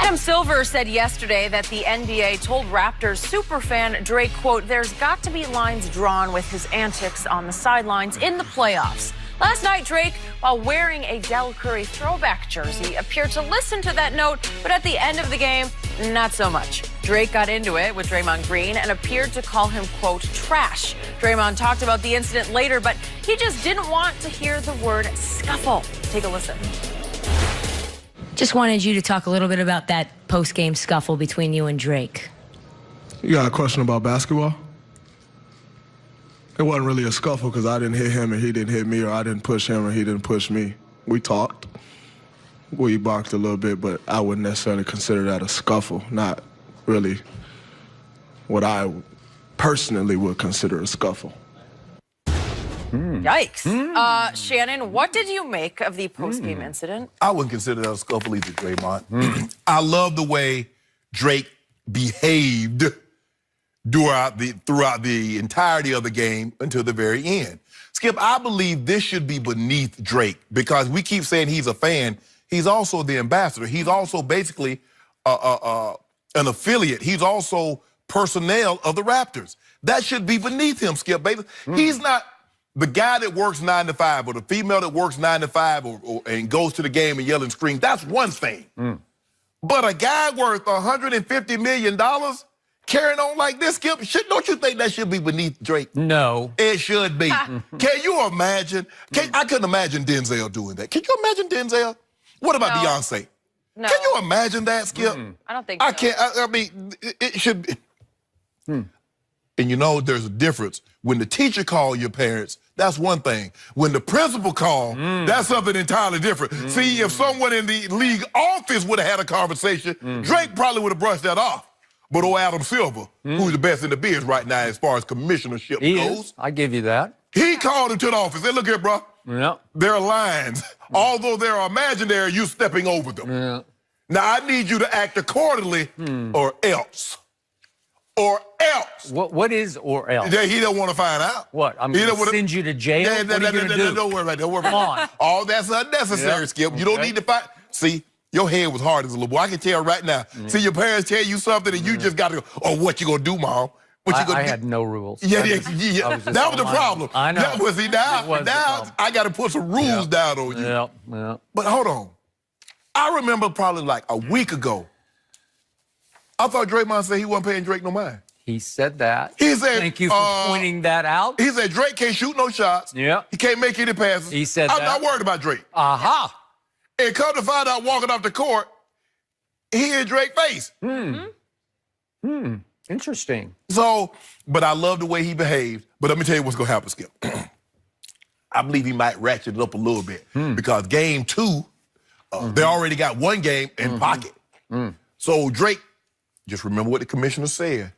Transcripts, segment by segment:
Adam Silver said yesterday that the NBA told Raptors superfan Drake, quote, "There's got to be lines drawn with his antics on the sidelines in the playoffs." Last night, Drake, while wearing a Del Curry throwback jersey, appeared to listen to that note, but at the end of the game, not so much. Drake got into it with Draymond Green and appeared to call him, quote, trash. Draymond talked about the incident later, but he just didn't want to hear the word scuffle. Take a listen. Just wanted you to talk a little bit about that post-game scuffle between you and Drake. You got a question about basketball? It wasn't really a scuffle because I didn't hit him and he didn't hit me, or I didn't push him and he didn't push me. We talked. We barked a little bit, but I wouldn't necessarily consider that a scuffle. Not really what I personally would consider a scuffle. Yikes. Shannon, what did you make of the post-game incident? I wouldn't consider that a scuffle either, Draymond. I love the way Drake behaved throughout the entirety of the game until the very end. Skip, I believe this should be beneath Drake because we keep saying he's a fan. He's also the ambassador. He's also basically an affiliate. He's also personnel of the Raptors. That should be beneath him, Skip, baby. He's not the guy that works 9 to 5 or the female that works 9 to 5 and goes to the game and yell and scream. That's one thing. But a guy worth $150 million carrying on like this, Skip, don't you think that should be beneath Drake? No. It should be. Can you imagine? I couldn't imagine Denzel doing that. Can you imagine Denzel? What about Beyonce? No. Can you imagine that, Skip? I don't think so. I can't. I mean, it should be. And you know, there's a difference. When the teacher calls your parents, that's one thing. When the principal calls, that's something entirely different. See, if someone in the league office would have had a conversation, Drake probably would have brushed that off. But old Adam Silver, who's the best in the biz right now as far as commissionership goes. I give you that. He called him to the office. Said, look here, bro. Yeah. There are lines. Although they're imaginary, you stepping over them. Yeah. Now, I need you to act accordingly or else. Or else. What is or else? He don't want to find out. What? I'm going to send you to jail? What are you going to do? Don't worry about it. Don't worry Come about it. on. All that's unnecessary, Skip. You don't need to fight. See, your head was hard as a little boy. I can tell right now. See, your parents tell you something and you just got to go, oh, what you going to do, Mom? What you gonna I do? had no rules. Yeah. That was the problem. I know. Now, see, now I got to put some rules down on you. Yeah. But hold on. I remember probably like a week ago, I thought Draymond said he wasn't paying Drake no mind. He said that. He said, thank you for pointing that out. He said Drake can't shoot no shots. Yeah. He can't make any passes. He said I'm that. not worried about Drake. Aha. And come to find out, walking off the court, he in Drake's face. Interesting. So, but I love the way he behaved. But let me tell you what's going to happen, Skip. I believe he might ratchet it up a little bit because game 2, they already got one game in pocket. So Drake, just remember what the commissioner said.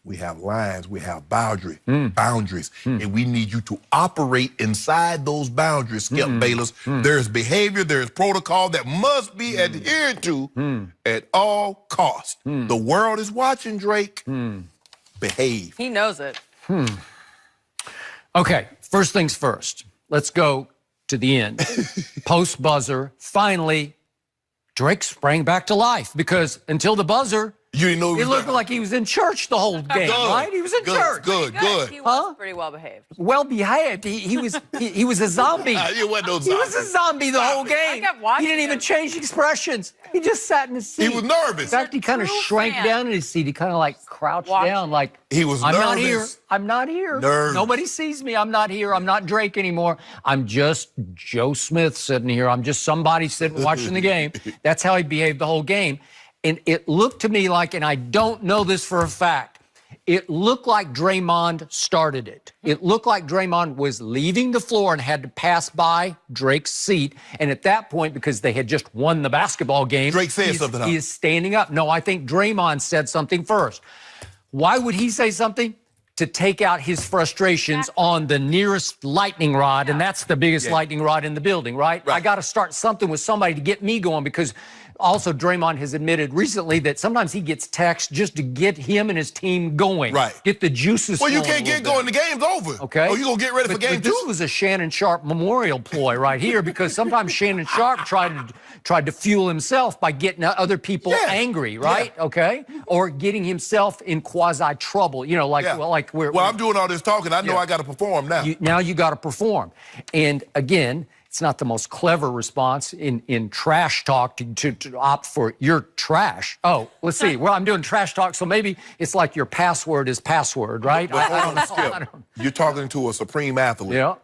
We have lines, we have boundaries, and we need you to operate inside those boundaries, Skip Bayless. There's behavior, there's protocol that must be adhered to at all costs. The world is watching, Drake. Behave. He knows it. Okay, first things first. Let's go to the end. Post buzzer, finally, Drake sprang back to life because until the buzzer, you didn't know it looked like he was in church the whole game, right? He was in church. Good. He was pretty well behaved. Well behaved. He was a zombie. He wasn't no zombie. He was a zombie the whole game. I kept watching He didn't even change expressions. He just sat in his seat. He was nervous. In fact, he kind of shrank down in his seat. He kind of like crouched down like, he was I'm nervous. not here. I'm not here. Nervous. Nobody sees me. I'm not here. I'm not Drake anymore. I'm just Joe Smith sitting here. I'm just somebody sitting watching the game. That's how he behaved the whole game. And it looked to me like, and I don't know this for a fact, it looked like Draymond started it. It looked like Draymond was leaving the floor and had to pass by Drake's seat. And at that point, because they had just won the basketball game, Drake said something. He is standing up. No, I think Draymond said something first. Why would he say something? to take out his frustrations on the nearest lightning rod, and that's the biggest lightning rod in the building, right? I got to start something with somebody to get me going, because also Draymond has admitted recently that sometimes he gets text just to get him and his team going. Get the juices flowing. Well, you can't get going. The game's over. Okay. Oh, you going to get ready for game two? This was a Shannon Sharp memorial ploy right here, because sometimes Shannon Sharp tried to fuel himself by getting other people angry, right? Okay. Or getting himself in quasi-trouble, you know, like, well, I'm doing all this talking. I know I got to perform now. Now you got to perform. And again, it's not the most clever response in trash talk to opt for your trash. Oh, let's see. Well, I'm doing trash talk, so maybe it's like your password is password, right? But hold on, Skip. You're talking to a supreme athlete. Yeah.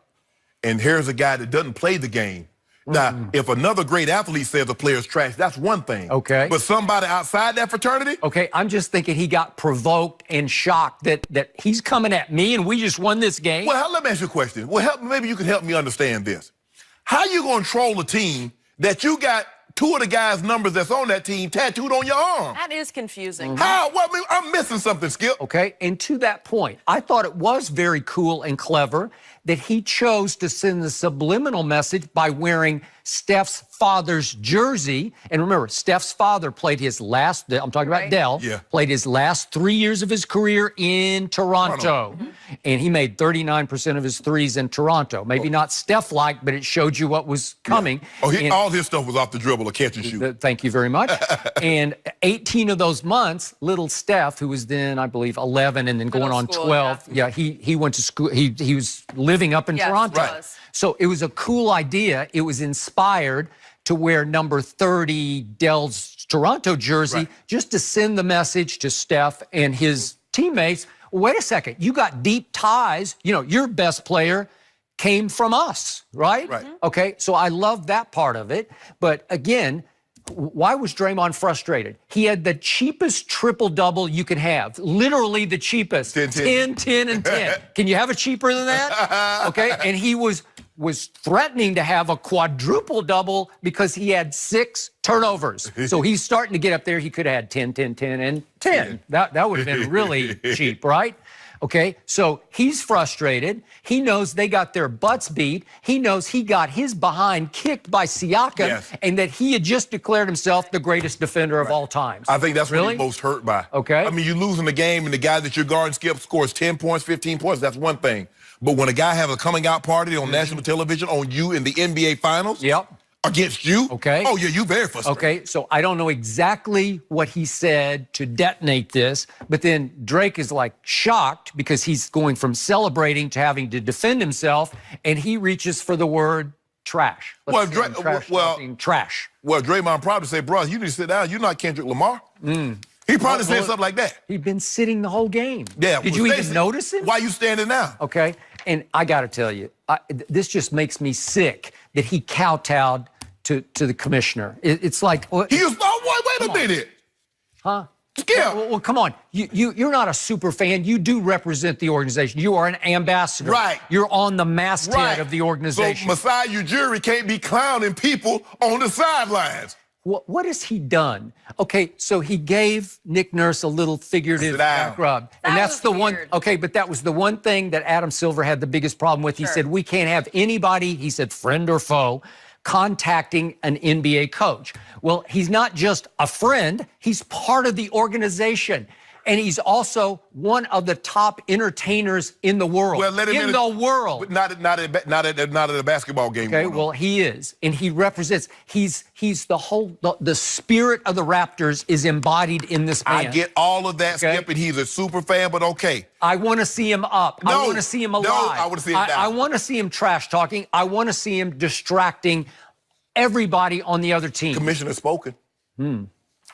And here's a guy that doesn't play the game. Now, if another great athlete says a player's trash, that's one thing. Okay. But somebody outside that fraternity? Okay, I'm just thinking he got provoked and shocked that he's coming at me and we just won this game. Well, let me ask you a question. Well, maybe you can help me understand this. How you going to troll a team that you got two of the guys' numbers that's on that team tattooed on your arm? That is confusing. How? Well, I mean, I'm missing something, Skip. Okay, and to that point, I thought it was very cool and clever that he chose to send the subliminal message by wearing Steph's father's jersey. And remember, Steph's father played his last, I'm talking about Dell, played his last 3 years of his career in Toronto. And he made 39% of his threes in Toronto. Maybe not Steph-like, but it showed you what was coming. All his stuff was off the dribble or catch and shoot. Thank you very much. And 18 of those months, little Steph, who was then, I believe, 11 and then going on 12. He went to school. He was living up in Toronto. So it was a cool idea. It was inspired to wear number 30 Dell's Toronto jersey just to send the message to Steph and his teammates. Wait a second, you got deep ties. You know, your best player came from us, right? Okay, so I love that part of it. But again, why was Draymond frustrated? He had the cheapest triple-double you could have. Literally the cheapest. 10, 10, and 10. Can you have a cheaper than that? Okay, and he was threatening to have a quadruple-double because he had 6 turnovers. So he's starting to get up there. He could have had 10, 10, 10, and 10. That would have been really cheap, right? Okay, so he's frustrated. He knows they got their butts beat. He knows he got his behind kicked by Siakam and that he had just declared himself the greatest defender of all time. I think that's what he's most hurt by. Okay. I mean, you're losing the game and the guy that you're guarding, Skip, scores 10 points, 15 points. That's one thing. But when a guy has a coming out party on national television on you in the NBA Finals, against you, oh yeah, you very frustrated. Okay, so I don't know exactly what he said to detonate this, but then Drake is like shocked because he's going from celebrating to having to defend himself, and he reaches for the word trash. Well, trash. Well, Draymond probably say, bro, you need to sit down. You're not Kendrick Lamar. He probably said something like that. He'd been sitting the whole game. Yeah. Did you even notice him? Why are you standing now? Okay, and I got to tell you, this just makes me sick that he kowtowed to the commissioner. It's like... Wait a minute. Huh? Skip. Well, come on. You're not a super fan. You do represent the organization. You are an ambassador. Right. You're on the masthead of the organization. So Masai Ujiri can't be clowning people on the sidelines. What has he done? Okay, so he gave Nick Nurse a little figurative back rub. And that's the one, okay, but that was the one thing that Adam Silver had the biggest problem with. He said, we can't have anybody, he said, friend or foe, contacting an NBA coach. Well, he's not just a friend, he's part of the organization. And he's also one of the top entertainers in the world. Well, let him in the world. But not at a basketball game. Okay, well, he is. And he represents, he's the spirit of the Raptors is embodied in this man. I get all of that, Skip, and he's a super fan, but okay. I want to see him up. No, I want to see him alive. No, I want to see him down. I want to see him trash talking. I want to see him distracting everybody on the other team. Commissioner spoken.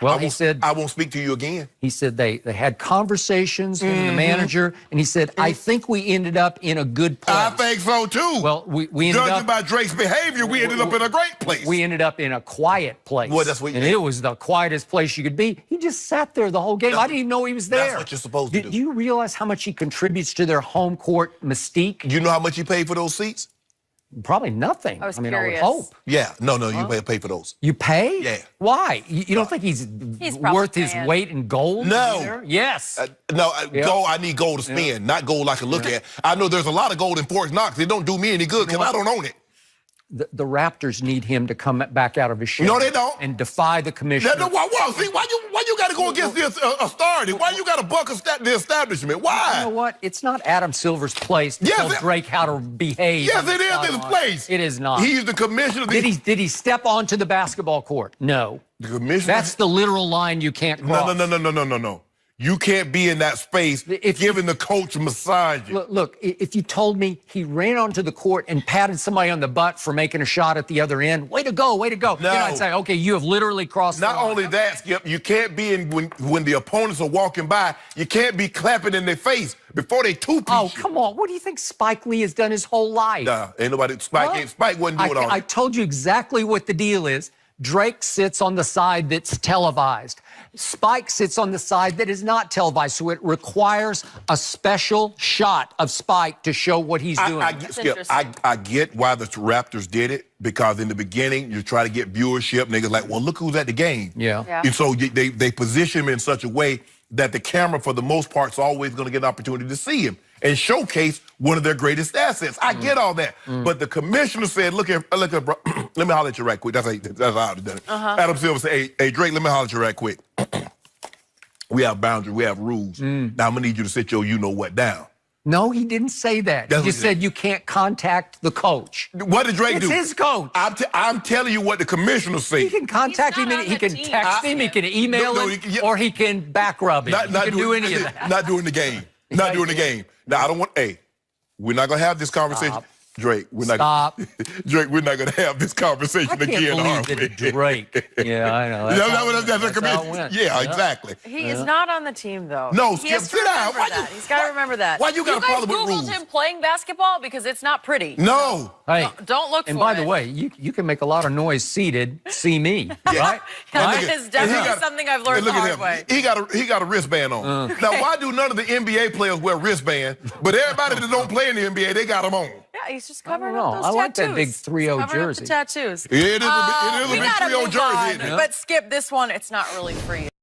Well, he said... I won't speak to you again. He said they had conversations with the manager, and he said, I think we ended up in a good place. I think so, too. Well, we ended up... Judging by Drake's behavior, we ended up in a great place. We ended up in a quiet place. Well, that's what and it was the quietest place you could be. He just sat there the whole game. I didn't even know he was there. That's what you're supposed to do. Do you realize how much he contributes to their home court mystique? You know how much he paid for those seats? Probably nothing. I was I mean, curious. I would hope. Yeah, no, you pay for those. You pay? Yeah. Why? You don't think he's worth his weight in gold? No. Either? Yes. Gold. I need gold to spend, not gold I can look at. I know there's a lot of gold in Fort Knox. It don't do me any good because I don't own it. The Raptors need him to come back out of his shell. No, they don't. And defy the commissioner. See, why you got to go against the authority? Why you got to buck the establishment? Why? You know what? It's not Adam Silver's place to tell Drake how to behave. Yes, it is his place. It is not. He's the commissioner. Did he step onto the basketball court? No. The commissioner? That's the literal line you can't cross. No. You can't be in that space giving the coach a massage. Look, if you told me he ran onto the court and patted somebody on the butt for making a shot at the other end, way to go. No. Then I'd say, okay, you have literally crossed the line. Not only that, Skip, you can't be in when the opponents are walking by, you can't be clapping in their face before they two-piece you. Come on. What do you think Spike Lee has done his whole life? Nah, ain't nobody, Spike wasn't doing all that. I told you exactly what the deal is. Drake sits on the side that's televised. Spike sits on the side that is not televised, so it requires a special shot of Spike to show what he's doing. I get why the Raptors did it, because in the beginning, you try to get viewership. Niggas like, well, look who's at the game. Yeah. And so they position him in such a way that the camera, for the most part, is always going to get an opportunity to see him and showcase one of their greatest assets. I get all that. But the commissioner said, look here, bro, let me holler at you right quick. That's how I've done it. Adam Silver said, hey, Drake, let me holler at you right quick. We have boundaries, we have rules. Now I'm going to need you to sit your you-know-what down. No, he didn't say that. He just said you can't contact the coach. What did Drake do? It's his coach. I'm telling you what the commissioner said. He can contact him, he can text him, he can email him, or he can back rub him. He can do any of that. Not during the game. Not during the game. Now, I don't want, we're not going to have this conversation. Stop. Drake, we're not going to have this conversation again, I can't believe that Drake. Yeah, I know. That's a commitment. Yeah, exactly. He is not on the team, though. No, he has to sit down. remember that. He's got to remember that. Why you got a problem with rules? You guys Googled him playing basketball? Because it's not pretty. No. Hey, don't look for it. And by the way, you can make a lot of noise seated. See me, right? That is definitely something I've learned the hard way. He got a wristband on. Now, why do none of the NBA players wear wristbands, but everybody that don't play in the NBA, they got them on? Yeah, he's just covering up those tattoos. I like that big 3-0 jersey. Tattoos. It is a big 3-0 jersey. But Skip, this one, it's not really for you.